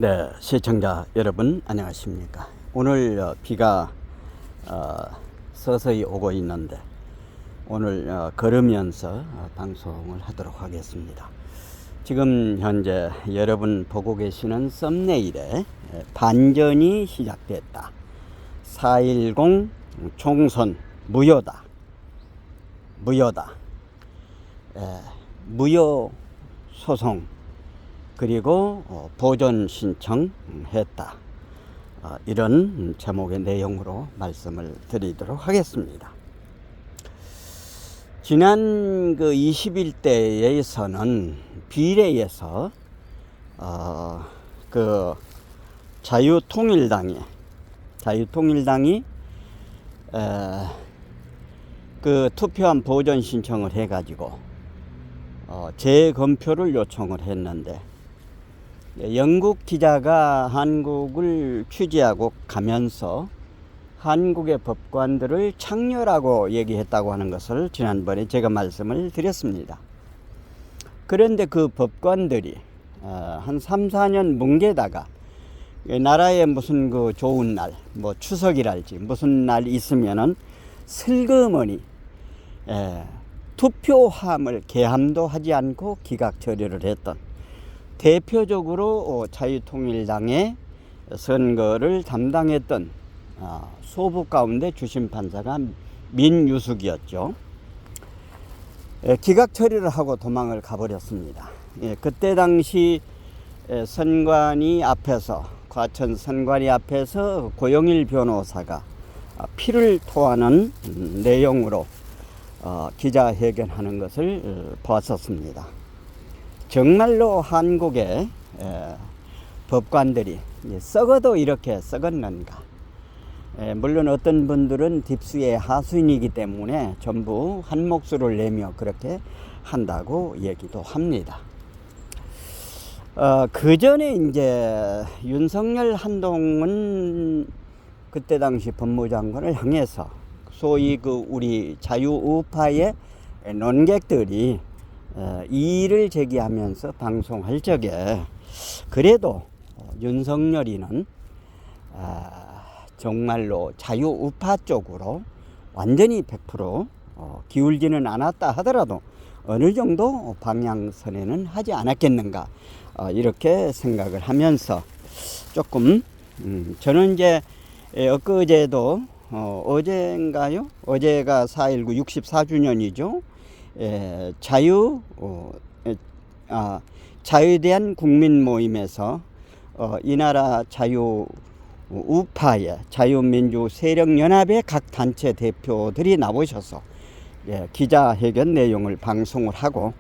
네, 시청자 여러분 안녕하십니까. 오늘 비가 서서히 오고 있는데 오늘 걸으면서 방송을 하도록 하겠습니다. 지금 현재 여러분 보고 계시는 썸네일에 반전이 시작됐다. 4.10 총선 무효다. 무효 소송 그리고 보전 신청했다. 이런 제목의 내용으로 말씀을 드리도록 하겠습니다. 지난 그 21대에서는 비례에서 그 자유통일당이 그 투표한 보전 신청을 해가지고 재검표를 요청을 했는데, 영국 기자가 한국을 취재하고 가면서 한국의 법관들을 창녀라고 얘기했다고 하는 것을 지난번에 제가 말씀을 드렸습니다. 그런데 그 법관들이 한 3, 4년 뭉개다가 나라에 무슨 그 좋은 날, 뭐 추석이랄지 무슨 날 있으면은 슬그머니 투표함을 개함도 하지 않고 기각 처리를 했던, 대표적으로 자유통일당의 선거를 담당했던 소부 가운데 주심 판사가 민유숙이었죠. 기각 처리를 하고 도망을 가버렸습니다. 그때 당시 선관위 앞에서, 과천 선관위 앞에서 고영일 변호사가 피를 토하는 내용으로 기자회견하는 것을 보았었습니다. 정말로 한국의 법관들이 썩어도 이렇게 썩었는가. 물론 어떤 분들은 딥스의 하수인이기 때문에 전부 한 목소리를 내며 그렇게 한다고 얘기도 합니다. 그 전에 이제 윤석열 한동훈 그때 당시 법무장관을 향해서 소위 그 우리 자유우파의 논객들이 이의를 제기하면서 방송할 적에, 그래도 윤석열이는 정말로 자유우파 쪽으로 완전히 100% 기울지는 않았다 하더라도 어느 정도 방향선에는 하지 않았겠는가, 이렇게 생각을 하면서 조금 저는 이제 엊그제도 어제인가요? 어제가 4.19 64주년이죠. 자유에 대한 국민 모임에서 이 나라 자유우파의 자유민주 세력연합의 각 단체 대표들이 나오셔서 기자회견 내용을 방송을 하고,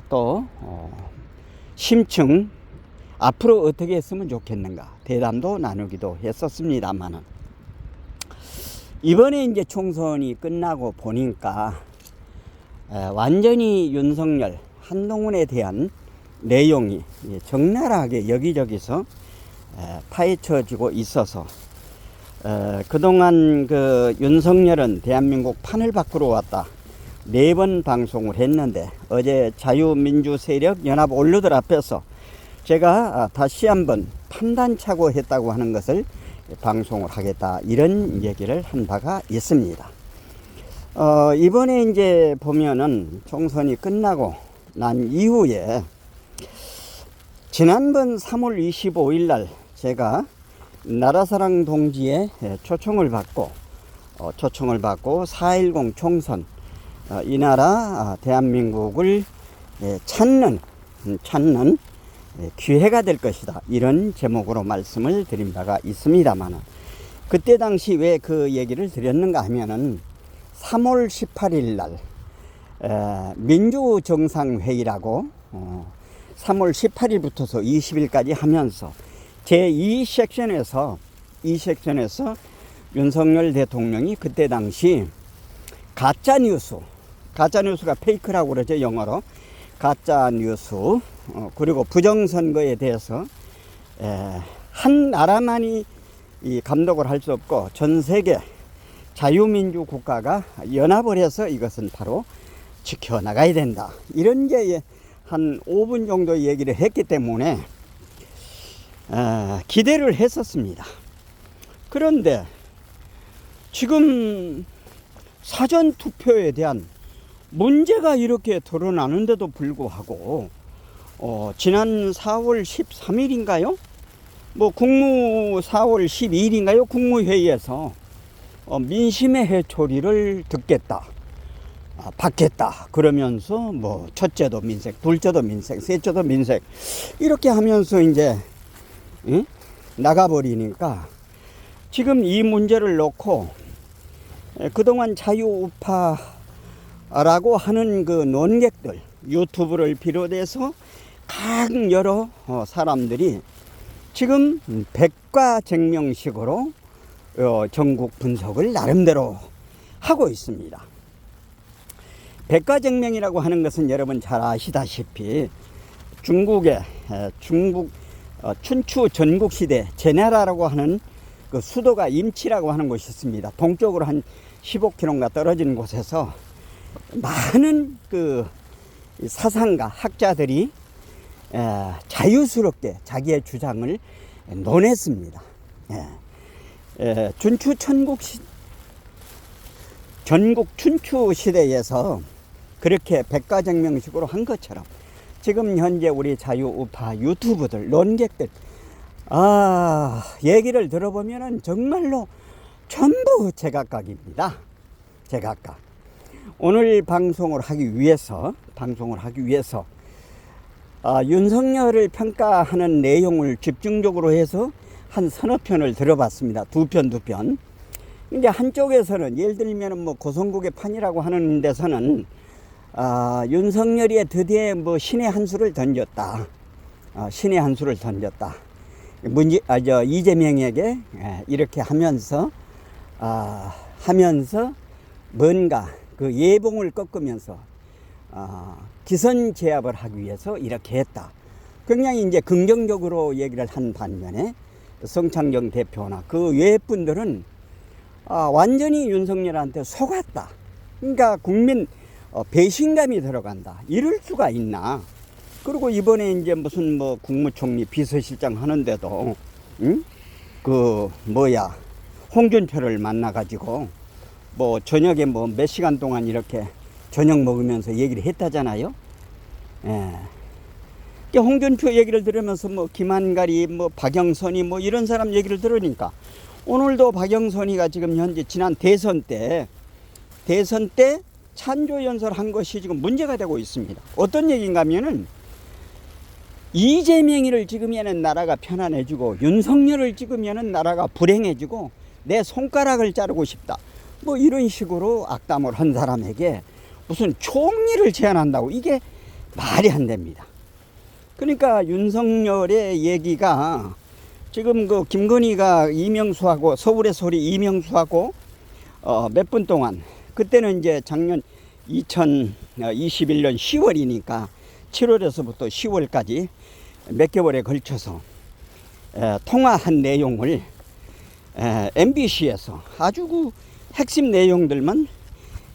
또 심층 앞으로 어떻게 했으면 좋겠는가 대담도 나누기도 했었습니다만은, 이번에 이제 총선이 끝나고 보니까 완전히 윤석열, 한동훈에 대한 내용이 적나라하게 여기저기서 파헤쳐지고 있어서, 그동안 그 윤석열은 대한민국 판을 바꾸러 왔다 4번 방송을 했는데, 어제 자유민주세력연합 원로들 앞에서 제가 다시 한번 판단착오 했다고 하는 것을 방송을 하겠다, 이런 얘기를 한 바가 있습니다. 이번에 이제 보면은 총선이 끝나고 난 이후에 지난번 3월 25일 날 제가 나라사랑 동지의 초청을 받고 4.10 총선, 이 나라 대한민국을 찾는 기회가 될 것이다, 이런 제목으로 말씀을 드린 바가 있습니다만, 그때 당시 왜 그 얘기를 드렸는가 하면은 3월 18일 날 민주정상회의라고 3월 18일부터서 20일까지 하면서 제2섹션에서 윤석열 대통령이 그때 당시 가짜뉴스가 페이크라고 그러죠, 영어로. 가짜뉴스, 그리고 부정선거에 대해서 한 나라만이 이 감독을 할 수 없고 전 세계 자유민주 국가가 연합을 해서 이것은 바로 지켜나가야 된다, 이런 게 한 5분 정도 얘기를 했기 때문에 기대를 했었습니다. 그런데 지금 사전투표에 대한 문제가 이렇게 드러나는데도 불구하고 지난 4월 13일인가요? 뭐 국무 4월 12일인가요? 국무회의에서 민심의 해초리를 듣겠다, 받겠다 그러면서 뭐 첫째도 민색, 둘째도 민색, 셋째도 민색 이렇게 하면서 이제 나가버리니까 지금 이 문제를 놓고 그동안 자유우파라고 하는 그 논객들, 유튜브를 비롯해서 각 여러 사람들이 지금 백과쟁명식으로 전국 분석을 나름대로 하고 있습니다. 백과쟁명이라고 하는 것은 여러분 잘 아시다시피 중국의 춘추 전국시대 제나라라고 하는 그 수도가 임치라고 하는 곳이 있습니다. 동쪽으로 한 15km가 떨어진 곳에서 많은 그 사상가 학자들이 자유스럽게 자기의 주장을 논했습니다. 전국 춘추 시대에서 그렇게 백과쟁명식으로 한 것처럼 지금 현재 우리 자유우파 유튜브들, 논객들 얘기를 들어보면 정말로 전부 제각각입니다. 제각각. 오늘 방송을 하기 위해서 윤석열을 평가하는 내용을 집중적으로 해서 한 서너 편을 들어봤습니다. 두 편. 이제 한쪽에서는 예를 들면 뭐 고성국의 판이라고 하는 데서는 윤석열이 드디어 뭐 신의 한 수를 던졌다. 이재명에게 이렇게 하면서 뭔가 그 예봉을 꺾으면서 기선 제압을 하기 위해서 이렇게 했다. 굉장히 이제 긍정적으로 얘기를 한 반면에 성창경 대표나 그 외 분들은 완전히 윤석열한테 속았다. 그러니까 국민 배신감이 들어간다. 이럴 수가 있나? 그리고 이번에 이제 무슨 뭐 국무총리 비서실장 하는데도 홍준표를 만나가지고 뭐 저녁에 뭐 몇 시간 동안 이렇게 저녁 먹으면서 얘기를 했다잖아요. 홍준표 얘기를 들으면서 뭐 김한갈이 뭐 박영선이 뭐 이런 사람 얘기를 들으니까 오늘도 박영선이가 지금 현재 지난 대선 때 찬조연설 한 것이 지금 문제가 되고 있습니다. 어떤 얘기인가 하면은 이재명이를 찍으면은 나라가 편안해지고 윤석열을 찍으면은 나라가 불행해지고 내 손가락을 자르고 싶다. 뭐 이런 식으로 악담을 한 사람에게 무슨 총리를 제안한다고, 이게 말이 안 됩니다. 그러니까 윤석열의 얘기가 지금 그 김건희가 이명수하고 서울에서 우리 이명수하고 몇 분 동안, 그때는 이제 작년 2021년 10월이니까 7월에서부터 10월까지 몇 개월에 걸쳐서 통화한 내용을 MBC에서 아주 그 핵심 내용들만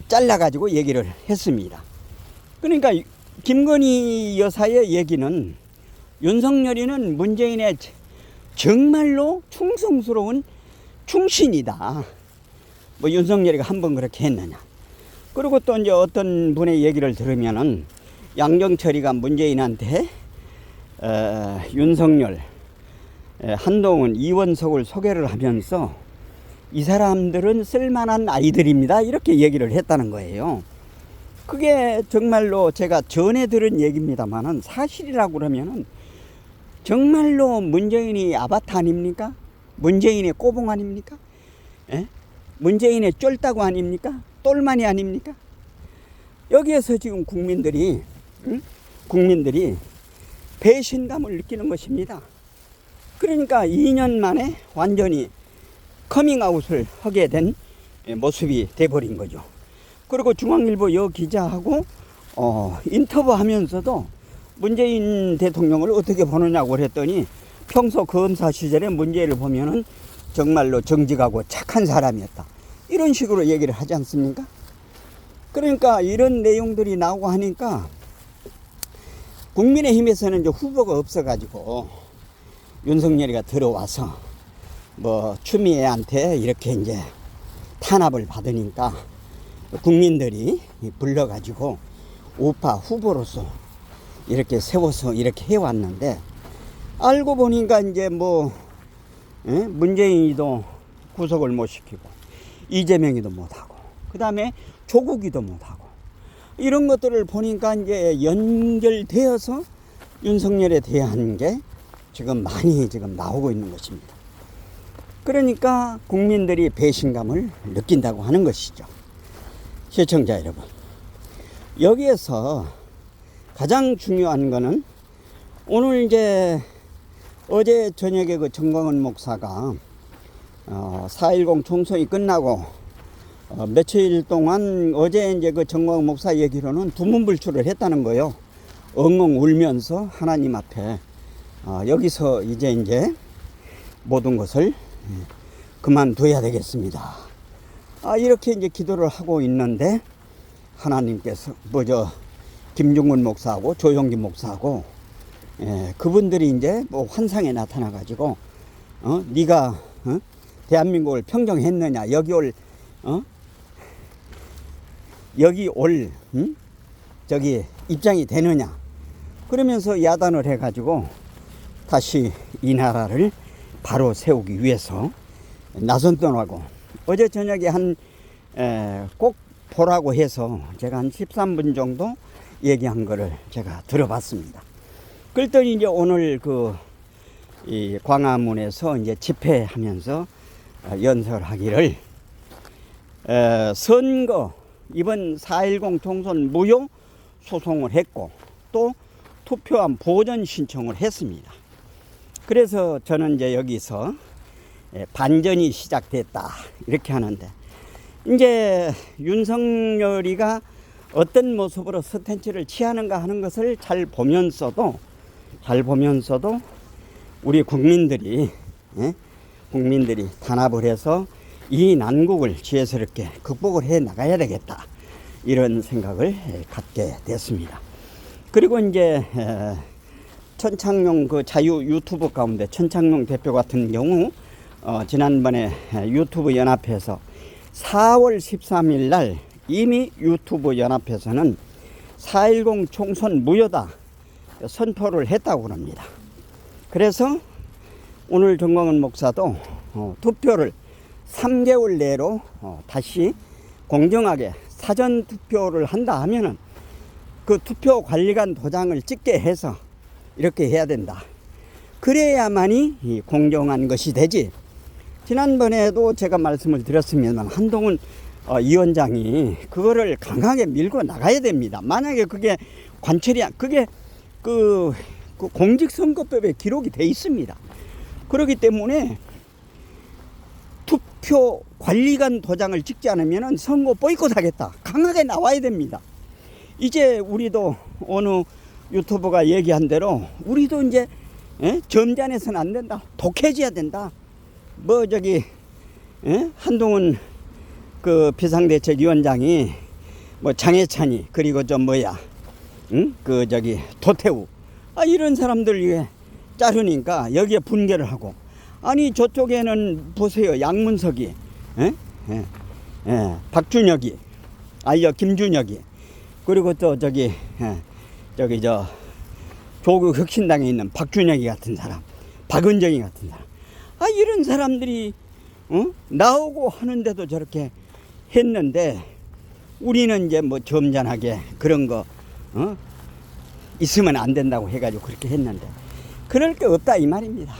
잘라가지고 얘기를 했습니다. 그러니까 김건희 여사의 얘기는 윤석열이는 문재인의 정말로 충성스러운 충신이다. 뭐 윤석열이가 한번 그렇게 했느냐. 그리고 또 이제 어떤 분의 얘기를 들으면은 양정철이가 문재인한테 윤석열, 한동훈, 이원석을 소개를 하면서 이 사람들은 쓸만한 아이들입니다. 이렇게 얘기를 했다는 거예요. 그게 정말로 제가 전에 들은 얘기입니다만은 사실이라고 그러면은 정말로 문재인이 아바타 아닙니까? 문재인의 꼬봉 아닙니까? 문재인의 쫄따구 아닙니까? 똘마니 아닙니까? 여기에서 지금 국민들이 배신감을 느끼는 것입니다. 그러니까 2년 만에 완전히 커밍아웃을 하게 된 모습이 돼버린 거죠. 그리고 중앙일보 여 기자하고 인터뷰하면서도 문재인 대통령을 어떻게 보느냐고 그랬더니 평소 검사 시절에 문재인을 보면은 정말로 정직하고 착한 사람이었다. 이런 식으로 얘기를 하지 않습니까? 그러니까 이런 내용들이 나오고 하니까 국민의힘에서는 이제 후보가 없어가지고 윤석열이가 들어와서 뭐 추미애한테 이렇게 이제 탄압을 받으니까 국민들이 불러가지고 우파 후보로서 이렇게 세워서 이렇게 해왔는데, 알고 보니까 이제 뭐 문재인이도 구속을 못 시키고 이재명이도 못하고 그 다음에 조국이도 못하고 이런 것들을 보니까 이제 연결되어서 윤석열에 대한 게 지금 많이 지금 나오고 있는 것입니다. 그러니까 국민들이 배신감을 느낀다고 하는 것이죠. 시청자 여러분, 여기에서 가장 중요한 거는 오늘 이제 어제 저녁에 그 정광훈 목사가 4.10 총선이 끝나고 며칠 동안 어제 이제 그 정광훈 목사 얘기로는 두문불출을 했다는 거예요. 엉엉 울면서 하나님 앞에 여기서 이제 모든 것을 그만둬야 되겠습니다. 이렇게 이제 기도를 하고 있는데, 하나님께서 김중근 목사하고 조용기 목사하고 그분들이 이제 뭐 환상에 나타나 가지고 네가 대한민국을 평정했느냐, 여기 올 저기 입장이 되느냐, 그러면서 야단을 해 가지고 다시 이 나라를 바로 세우기 위해서 나선더라고. 어제 저녁에 꼭 보라고 해서 제가 한 13분 정도 얘기한 거를 제가 들어봤습니다. 그랬더니 이제 오늘 이 광화문에서 이제 집회하면서 연설하기를 선거 이번 4.10 총선 무효 소송을 했고 또 투표함 보전 신청을 했습니다. 그래서 저는 이제 여기서 반전이 시작됐다 이렇게 하는데, 이제 윤석열이가 어떤 모습으로 스탠치를 취하는가 하는 것을 잘 보면서도 우리 국민들이 단합을 해서 이 난국을 지혜스럽게 극복을 해 나가야 되겠다, 이런 생각을 갖게 됐습니다. 그리고 이제 천창용 그 자유 유튜브 가운데 천창용 대표 같은 경우 지난번에 유튜브 연합회에서 4월 13일 날 이미 유튜브 연합회에서는 4.10 총선 무효다 선포를 했다고 합니다. 그래서 오늘 정광훈 목사도 투표를 3개월 내로 다시 공정하게 사전 투표를 한다 하면은 그 투표 관리관 도장을 찍게 해서 이렇게 해야 된다. 그래야만이 이 공정한 것이 되지. 지난번에도 제가 말씀을 드렸습니다만 한동훈 위원장이 그거를 강하게 밀고 나가야 됩니다. 만약에 그게 그게 그 공직선거법에 기록이 돼 있습니다. 그렇기 때문에 투표 관리관 도장을 찍지 않으면 선거 보이콧하겠다, 강하게 나와야 됩니다. 이제 우리도 어느 유튜버가 얘기한 대로 우리도 이제 점잖해서는 안 된다, 독해져야 된다. 한동훈 그 비상대책위원장이 장해찬이 그리고 도태우 이런 사람들 위해 자르니까 여기에 분개를 하고, 아니 저쪽에는 보세요, 양문석이 박준혁이 김준혁이 그리고 또 조국 혁신당에 있는 박준혁이 같은 사람, 박은정이 같은 사람, 이런 사람들이 나오고 하는데도 저렇게 했는데, 우리는 이제 점잖하게 그런 거 있으면 안 된다고 해가지고 그렇게 했는데, 그럴 게 없다 이 말입니다.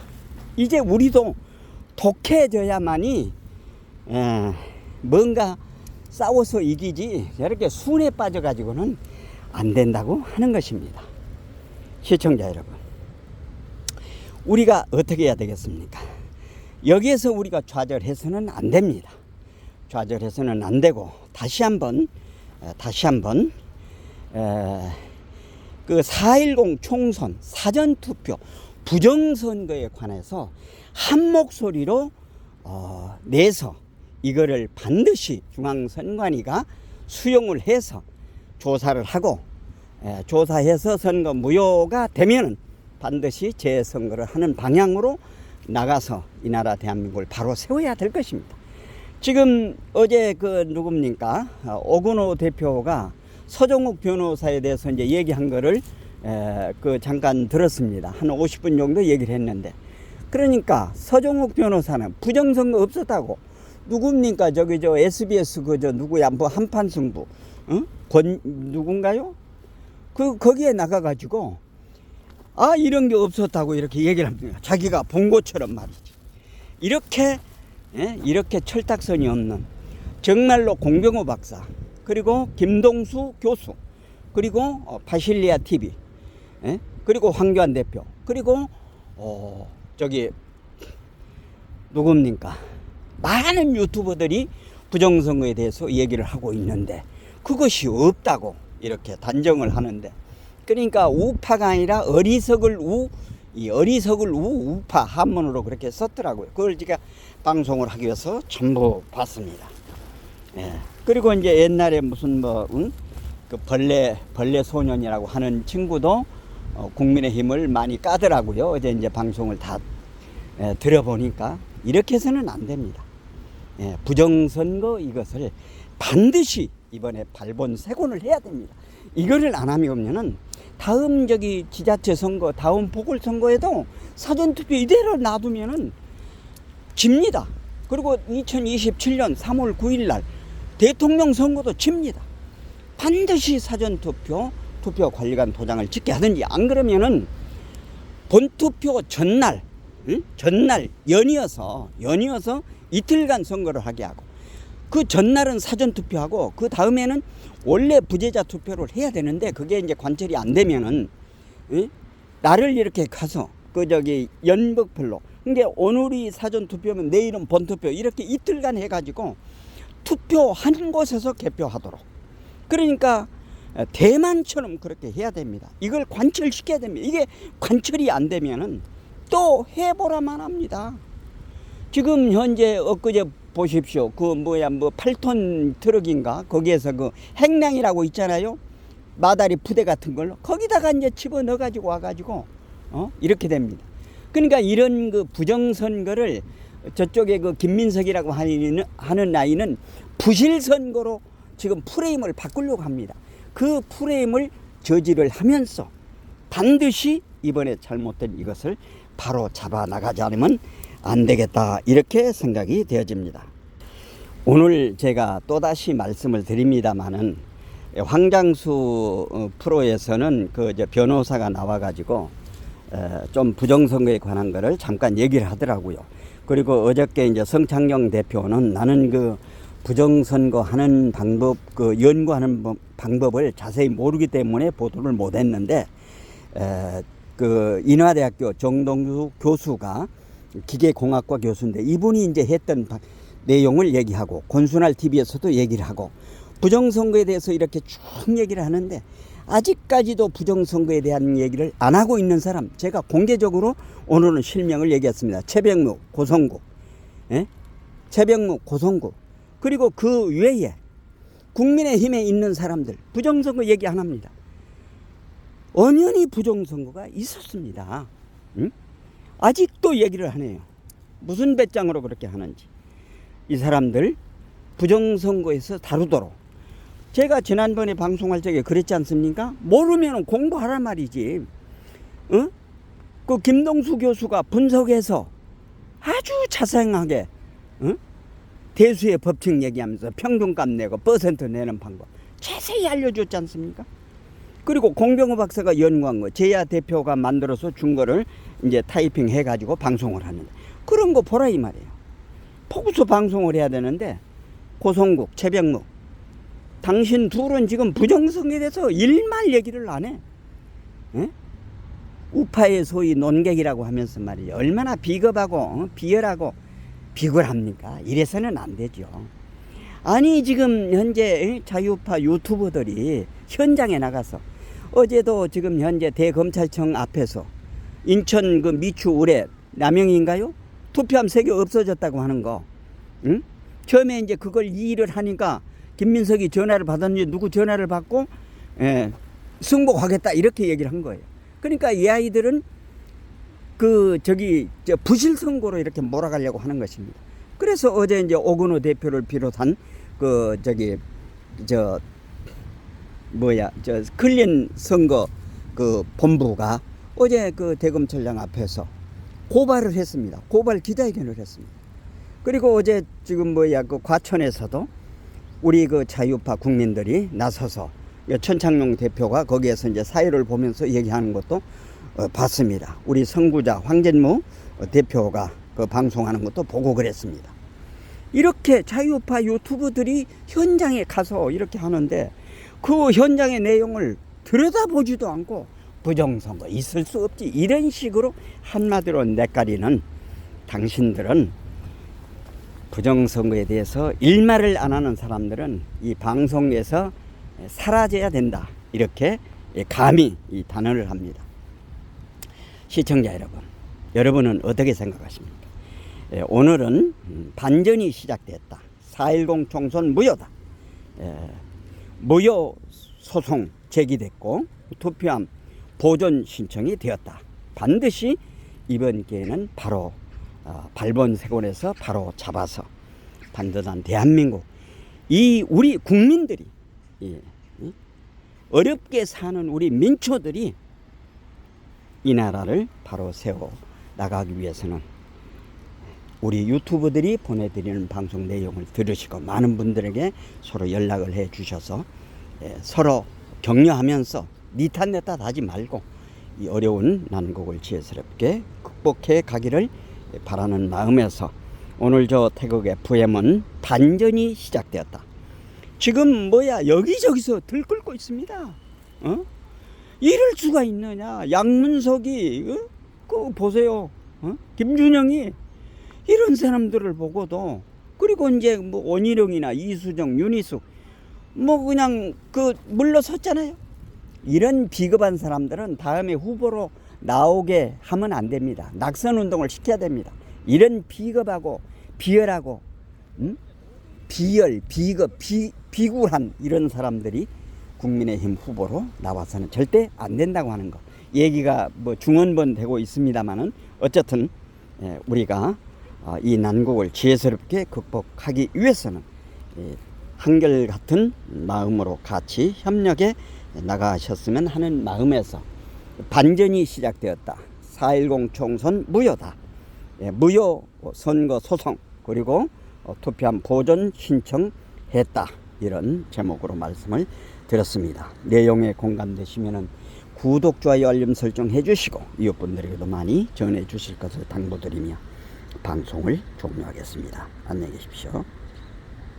이제 우리도 독해져야만이 뭔가 싸워서 이기지, 저렇게 순에 빠져가지고는 안 된다고 하는 것입니다. 시청자 여러분, 우리가 어떻게 해야 되겠습니까? 여기에서 우리가 좌절해서는 안 됩니다. 좌절해서는 안 되고 다시 한번 그 4.10 총선 사전투표 부정선거에 관해서 한 목소리로 내서 이거를 반드시 중앙선관위가 수용을 해서 조사를 하고 조사해서 선거 무효가 되면은 반드시 재선거를 하는 방향으로 나가서 이 나라 대한민국을 바로 세워야 될 것입니다. 지금 어제 그 누굽니까? 오건호 대표가 서정욱 변호사에 대해서 이제 얘기한 거를 그 잠깐 들었습니다. 한 50분 정도 얘기를 했는데, 그러니까 서정욱 변호사는 부정선거 없었다고, 누굽니까? 저기 저 SBS 그저 누구야 뭐 한판 승부, 누군가요? 거기에 나가가지고 이런 게 없었다고 이렇게 얘기를 합니다. 자기가 본 것처럼 말이지. 이렇게 철딱선이 없는, 정말로 공병호 박사, 그리고 김동수 교수, 그리고 바실리아 TV, 그리고 황교안 대표, 그리고 저기 누굽니까? 많은 유튜버들이 부정선거에 대해서 얘기를 하고 있는데 그것이 없다고 이렇게 단정을 하는데, 그러니까 우파가 아니라 어리석을 우파 한문으로 그렇게 썼더라고요. 그걸 제가 방송을 하기 위해서 전부 봤습니다. 그리고 이제 옛날에 무슨 그 벌레 소년이라고 하는 친구도 국민의힘을 많이 까더라고요. 어제 이제 방송을 다 들어보니까 이렇게 해서는 안 됩니다. 부정선거 이것을 반드시 이번에 발본색원을 해야 됩니다. 이거를 안 하면은 다음 저기 지자체 선거, 다음 보궐선거에도 사전투표 이대로 놔두면은 집니다. 그리고 2027년 3월 9일 날 대통령 선거도 집니다. 반드시 사전투표, 투표관리관 도장을 찍게 하든지, 안 그러면은 본투표 전날 연이어서 이틀간 선거를 하게 하고, 그 전날은 사전투표하고 그 다음에는 원래 부재자 투표를 해야 되는데, 그게 이제 관철이 안 되면은 나를 이렇게 가서 그 저기 연극별로, 근데 오늘이 사전투표면 내일은 본투표, 이렇게 이틀간 해가지고 투표한 곳에서 개표하도록, 그러니까 대만처럼 그렇게 해야 됩니다. 이걸 관철시켜야 됩니다. 이게 관철이 안 되면은 또 해보라만 합니다. 지금 현재 엊그제 보십시오. 그 8톤 트럭인가? 거기에서 그 행량이라고 있잖아요. 마다리 부대 같은 걸로 거기다가 이제 집어넣어 가지고 와가지고 이렇게 됩니다. 그러니까 이런 그 부정선거를 저쪽에 그 김민석이라고 하는 아이는 부실선거로 지금 프레임을 바꾸려고 합니다. 그 프레임을 저지를 하면서 반드시 이번에 잘못된 이것을 바로 잡아 나가지 않으면 안 되겠다, 이렇게 생각이 되어집니다. 오늘 제가 또다시 말씀을 드립니다마는, 황장수 프로에서는 그 변호사가 나와가지고 좀 부정선거에 관한 거를 잠깐 얘기를 하더라고요. 그리고 어저께 이제 성창영 대표는 나는 그 부정선거 하는 방법, 그 연구하는 방법을 자세히 모르기 때문에 보도를 못 했는데, 그 인하대학교 정동주 교수가 기계공학과 교수인데, 이분이 이제 했던 내용을 얘기하고, 권순할 TV에서도 얘기를 하고, 부정선거에 대해서 이렇게 쭉 얘기를 하는데, 아직까지도 부정선거에 대한 얘기를 안 하고 있는 사람, 제가 공개적으로 오늘은 실명을 얘기했습니다. 최병무, 고성구, 최병무, 고성구, 그리고 그 외에 국민의힘에 있는 사람들 부정선거 얘기 안 합니다. 엄연히 부정선거가 있었습니다. 아직도 얘기를 하네요. 무슨 배짱으로 그렇게 하는지. 이 사람들 부정선거에서 다루도록, 제가 지난번에 방송할 적에 그랬지 않습니까? 모르면 공부하란 말이지. 그 김동수 교수가 분석해서 아주 자세하게 대수의 법칙 얘기하면서 평균값 내고 퍼센트 내는 방법 자세히 알려줬지 않습니까? 그리고 공병호 박사가 연구한 거, 제야 대표가 만들어서 준 거를 이제 타이핑 해가지고 방송을 하는데, 그런 거 보라 이 말이에요. 보고서 방송을 해야 되는데, 고성국, 최병무, 당신 둘은 지금 부정선거에 대해서 일말 얘기를 안 해. 우파의 소위 논객이라고 하면서 말이에요. 얼마나 비겁하고 비열하고 비굴합니까? 이래서는 안 되죠. 아니 지금 현재 자유파 유튜버들이 현장에 나가서, 어제도 지금 현재 대검찰청 앞에서 인천 그 미추 의뢰 남영인가요? 투표함 3개 없어졌다고 하는 거. 처음에 이제 그걸 이의를 하니까 김민석이 전화를 받았는지 누구 전화를 받고 승복하겠다 이렇게 얘기를 한 거예요. 그러니까 이 아이들은 부실 선거로 이렇게 몰아가려고 하는 것입니다. 그래서 어제 이제 오건호 대표를 비롯한 클린 선거 본부가 어제 대검찰청 앞에서 고발을 했습니다. 고발 기자회견을 했습니다. 그리고 어제 지금 과천에서도 우리 자유파 국민들이 나서서 천창용 대표가 거기에서 이제 사회를 보면서 얘기하는 것도 봤습니다. 우리 선구자 황진무 대표가 방송하는 것도 보고 그랬습니다. 이렇게 자유파 유튜브들이 현장에 가서 이렇게 하는데 그 현장의 내용을 들여다보지도 않고 부정선거 있을 수 없지, 이런 식으로 한마디로 뇌까리는 당신들은, 부정선거에 대해서 일말을 안 하는 사람들은 이 방송에서 사라져야 된다, 이렇게 감히 이 단언을 합니다. 시청자 여러분, 여러분은 어떻게 생각하십니까? 오늘은 반전이 시작됐다. 4.10 총선 무효다. 무효 소송 제기됐고 투표함 보존 신청이 되었다. 반드시 이번 기회는 바로 발본색원에서 바로 잡아서 반듯한 대한민국, 이 우리 국민들이, 어렵게 사는 우리 민초들이 이 나라를 바로 세워 나가기 위해서는 우리 유튜브들이 보내드리는 방송 내용을 들으시고 많은 분들에게 서로 연락을 해 주셔서 서로 격려하면서 니 탓 내 탓 하지 말고 이 어려운 난국을 지혜스럽게 극복해 가기를 바라는 마음에서 오늘 태극 FM은 반전이 시작되었다. 지금 여기저기서 들끓고 있습니다. 이럴 수가 있느냐. 양문석이 보세요. 김준영이 이런 사람들을 보고도, 그리고 이제 원희룡이나 이수정, 윤희숙 그냥 물러섰잖아요. 이런 비겁한 사람들은 다음에 후보로 나오게 하면 안 됩니다. 낙선 운동을 시켜야 됩니다. 이런 비겁하고 비열하고 비굴한 이런 사람들이 국민의힘 후보로 나와서는 절대 안 된다고 하는 거. 얘기가 중언번 되고 있습니다만은 어쨌든 우리가 이 난국을 지혜스럽게 극복하기 위해서는 한결같은 마음으로 같이 협력해 나가셨으면 하는 마음에서 반전이 시작되었다. 4.10 총선 무효다. 무효 선거 소송, 그리고 투표함 보존 신청했다. 이런 제목으로 말씀을 드렸습니다. 내용에 공감되시면 구독, 좋아요, 알림 설정 해주시고 이웃분들에게도 많이 전해 주실 것을 당부드리며 방송을 종료하겠습니다. 안녕히 계십시오.